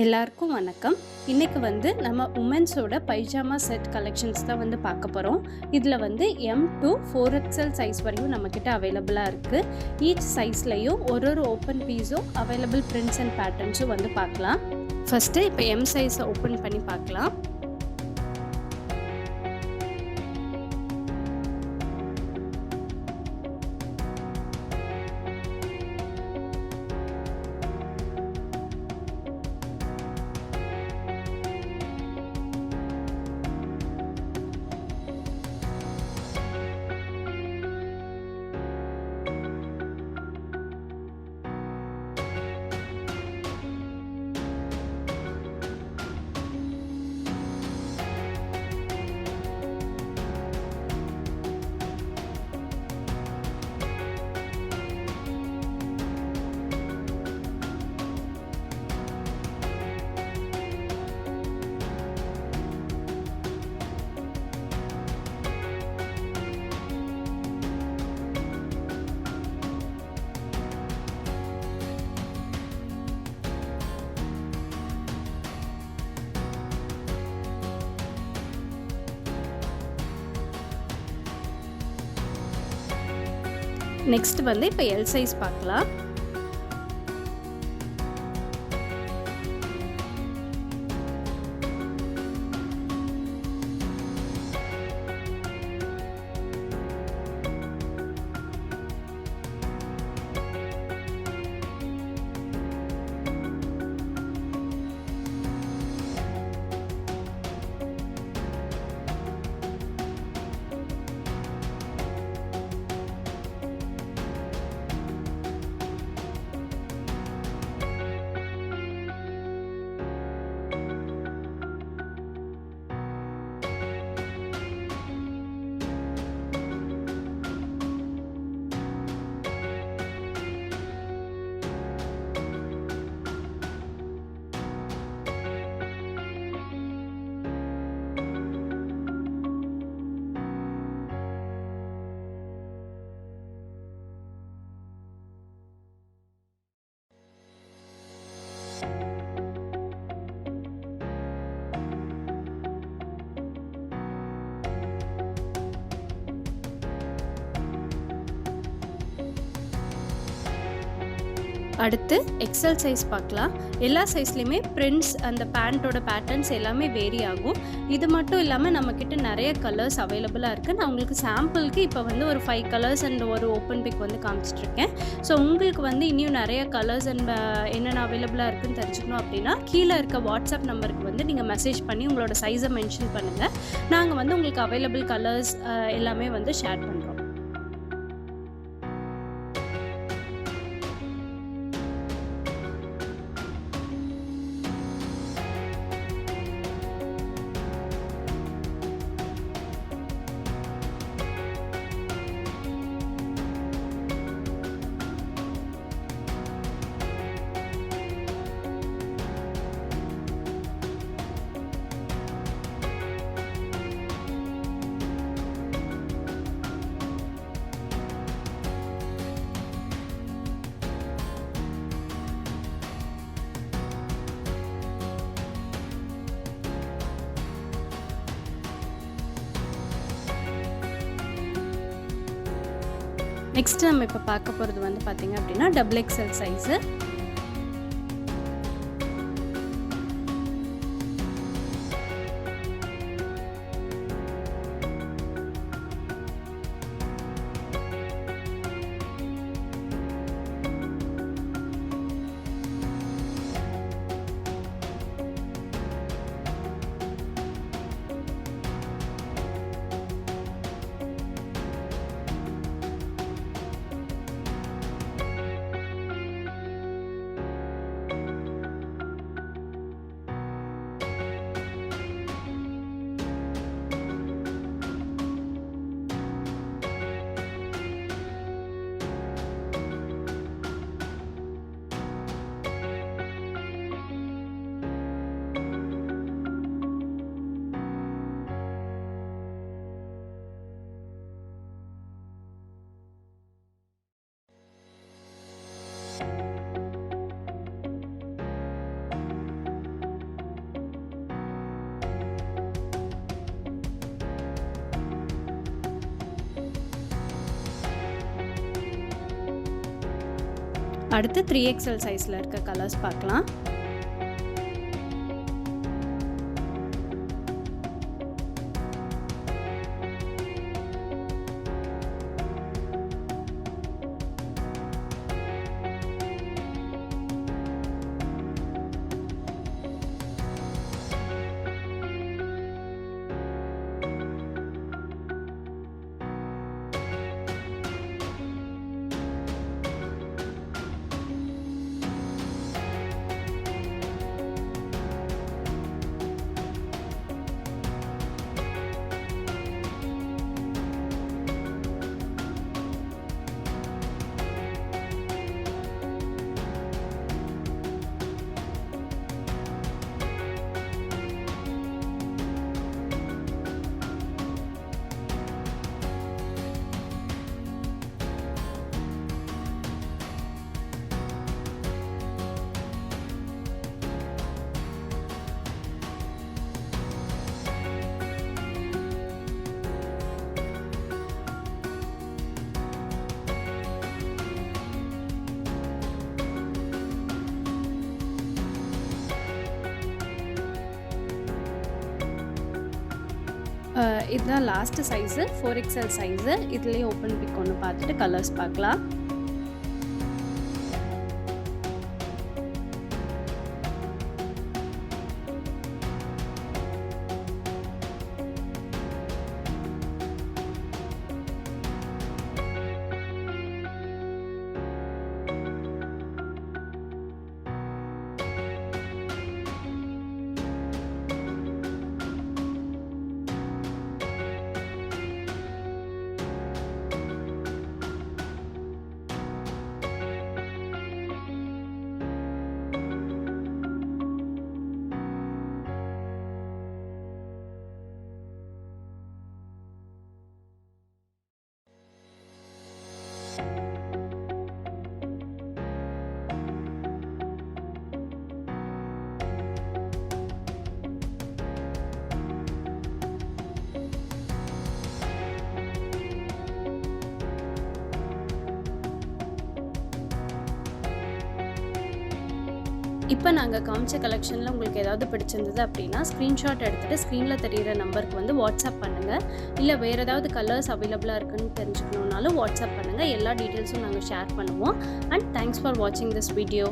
எல்லாருக்கும் வணக்கம். இன்னைக்கு நம்ம உமன்ஸோட பைஜாமா செட் கலெக்ஷன்ஸ் தான் பார்க்க போகிறோம். இதில் எம் டு 4XL சைஸ் வரையும் நம்மக்கிட்ட அவைலபிளாக இருக்குது. ஈச் சைஸ்லையும் ஒரு ஓப்பன் பீஸும் அவைலபிள் பிரிண்ட்ஸ் அண்ட் பேட்டர்ன்ஸும் பார்க்கலாம். ஃபஸ்ட்டு இப்போ எம் சைஸை ஓப்பன் பண்ணி பார்க்கலாம். நெக்ஸ்ட் இப்போ எல் சைஸ் பார்க்கலாம். அடுத்து எக்ஸல் சைஸ் பார்க்கலாம். எல்லா சைஸ்லையுமே பிரிண்ட்ஸ் அந்த பேண்ட்டோட பேட்டர்ன்ஸ் எல்லாமே வேரி ஆகும். இது மட்டும் இல்லாமல் நம்மக்கிட்ட நிறைய கலர்ஸ் அவைலபிளாக இருக்குது. நான் உங்களுக்கு சாம்பிளுக்கு இப்போ ஒரு 5 கலர்ஸ் அண்ட் ஒரு ஓப்பன் பிக் காமிச்சிட்ருக்கேன். ஸோ உங்களுக்கு இன்னும் நிறைய கலர்ஸ் அண்ட் என்னென்ன அவைலபிளாக இருக்குதுன்னு தெரிஞ்சுக்கணும் அப்படின்னா கீழே இருக்க வாட்ஸ்அப் நம்பருக்கு நீங்கள் மெசேஜ் பண்ணி உங்களோட சைஸை மென்ஷன் பண்ணுங்கள். நாங்கள் உங்களுக்கு அவைலபிள் கலர்ஸ் எல்லாமே ஷேர் பண்ணுறோம். நெக்ஸ்ட் நம்ம இப்போ பார்க்க போகிறது பார்த்தீங்க அப்படின்னா XXL சைஸு. அடுத்து 3XL சைஸில் இருக்க கலர்ஸ் பார்க்கலாம். இதுதான் லாஸ்ட் சைஸு 4XL சைஸு. இதுலேயே ஓப்பன் பிக் ஒன்று பார்த்துட்டு கலர்ஸ் பார்க்கலாம். இப்போ நாங்கள் காமிச்ச கலெக்ஷனில் உங்களுக்கு ஏதாவது பிடிச்சிருந்தது அப்படின்னா ஸ்க்ரீன்ஷாட் எடுத்துகிட்டு ஸ்க்ரீனில் தெரிகிற நம்பருக்கு வந்து வாட்ஸ்அப் பண்ணுங்கள். இல்லை வேறு ஏதாவது கலர்ஸ் அவைலபிளாக இருக்குன்னு தெரிஞ்சுக்கணுன்னாலும் வாட்ஸ்அப் பண்ணுங்கள். எல்லா டீட்டெயில்ஸும் நாங்கள் ஷேர் பண்ணுவோம். அண்ட் தேங்க்ஸ் ஃபார் வாட்சிங் திஸ் வீடியோ.